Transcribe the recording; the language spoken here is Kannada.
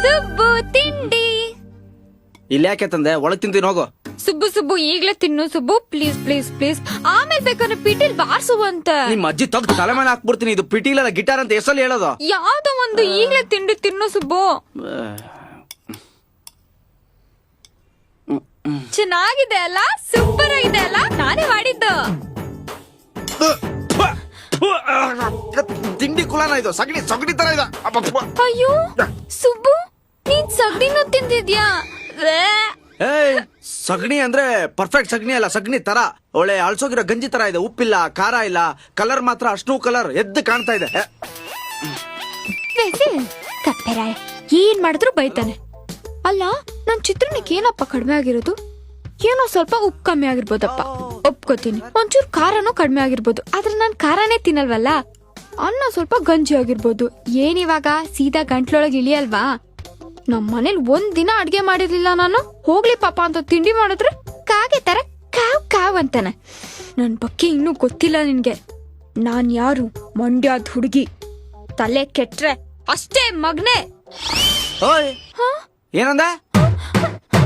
ಸುಬ್ಬು ತಿಂಡಿ. ಇಲ್ಲಿ ಯಾಕೆ ತಂದೆ? ಒಳಗ್ ತಿಂತೀನಿ ಹೋಗು. ಸುಬ್ಬು ಈಗ್ಲೇ ತಿನ್ನು ಸುಬ್ಬು, ಪ್ಲೀಸ್ ಪ್ಲೀಸ್ ಪ್ಲೀಸ್. ಆಮೇಲೆ ಬೇಕಾದ್ರೆ ಪಿಟೀಲ್ ಬಾರ್ಸುವಂತ. ನಿಮ್ ಅಜ್ಜಿ ತಗ್ದು ತಲೆ ಮೇಲೆ ಹಾಕ್ಬಿಡ್ತೀನಿ. ಇದು ಪಿಟೀಲ ಗಿಟಾರ್ ಅಂತ ಎಷ್ಟಲ್ಲಿ ಹೇಳೋದು? ಯಾವ್ದೋ ಒಂದು ಈಗ್ಲೇ ತಿಂಡಿ ತಿನ್ನು ಸುಬ್ಬು. ಚೆನ್ನಾಗಿದೆ ಅಲ್ಲ, ಸೂಪರ್ ಆಗಿದೆ ಅಲ್ಲ, ನಾನೇ ಮಾಡಿದ್ದು. ತಿಂಡಿ ಕುಲಾನ ಇದು, ಸಗಣಿ ತರ ಇದೆ. ಅಯ್ಯೋ ಸುಬ್ಬು, ನೀನ್ ಸಗಣಿನೂ ತಿಂದಿದ್ಯಾ? ಏಯ್, ಸಗಣಿ ಅಂದ್ರೆ ಪರ್ಫೆಕ್ಟ್ ಸಗಣಿ ಅಲ್ಲ, ಸಗಣಿ ತರ ಒಳ್ಳೆ ಅಳ್ಸೋಗಿರೋ ಗಂಜಿ ತರ ಇದೆ. ಉಪ್ಪಿಲ್ಲ, ಖಾರ ಇಲ್ಲ, ಕಲರ್ ಮಾತ್ರ ಅಷ್ಟು ಕಲರ್ ಎದ್ದು ಕಾಣ್ತಾ ಇದೆ. ಕಪ್ಪೆರಾಯ ಏನ್ ಮಾಡಿದ್ರು ಬೈತಾನೆ. ಅಲ್ಲ, ನನ್ ಚಿತ್ರಣಕ್ಕೆ ಏನಪ್ಪ ಕಡಿಮೆ ಆಗಿರೋದು? ಏನೋ ಸ್ವಲ್ಪ ಉಪ್ಪು ಕಮ್ಮಿ ಆಗಿರ್ಬೋದಪ್ಪ, ಒಪ್ಕೋತೀನಿ. ಒಂಚೂರು ಖಾರನೂ ಕಡಿಮೆ ಆಗಿರ್ಬೋದು, ಆದ್ರೆ ನಾನ್ ಖಾರನೇ ತಿನ್ನಲ್ವಲ್ಲ. ಅನ್ನ ಸ್ವಲ್ಪ ಗಂಜಿ ಆಗಿರ್ಬೋದು. ಏನಿವಾಗ ಸೀದಾ ಗಂಟ್ಲೊಳಗೆ ಇಳಿಯಲ್ವಾ? ನಮ್ ಮನೇಲಿ ಒಂದಿನ ಅಡ್ಗೆ ಮಾಡಿರ್ಲಿಲ್ಲ ನಾನು. ಹೋಗ್ಲಿ ಪಾಪ ಅಂತ ತಿಂಡಿ ಮಾಡಿದ್ರೆ ಕಾಗೆ ತರ ಕಾವ್ ಅಂತಾನೆ. ನನ್ ಬಗ್ಗೆ ಇನ್ನೂ ಗೊತ್ತಿಲ್ಲ ನಿನ್ಗೆ. ನಾನ್ ಯಾರು? ಮಂಡ್ಯದ ಹುಡುಗಿ. ತಲೆ ಕೆಟ್ರೆ ಅಷ್ಟೇ ಮಗ್ನೆ. ಓಯ್, ಏನಂದ?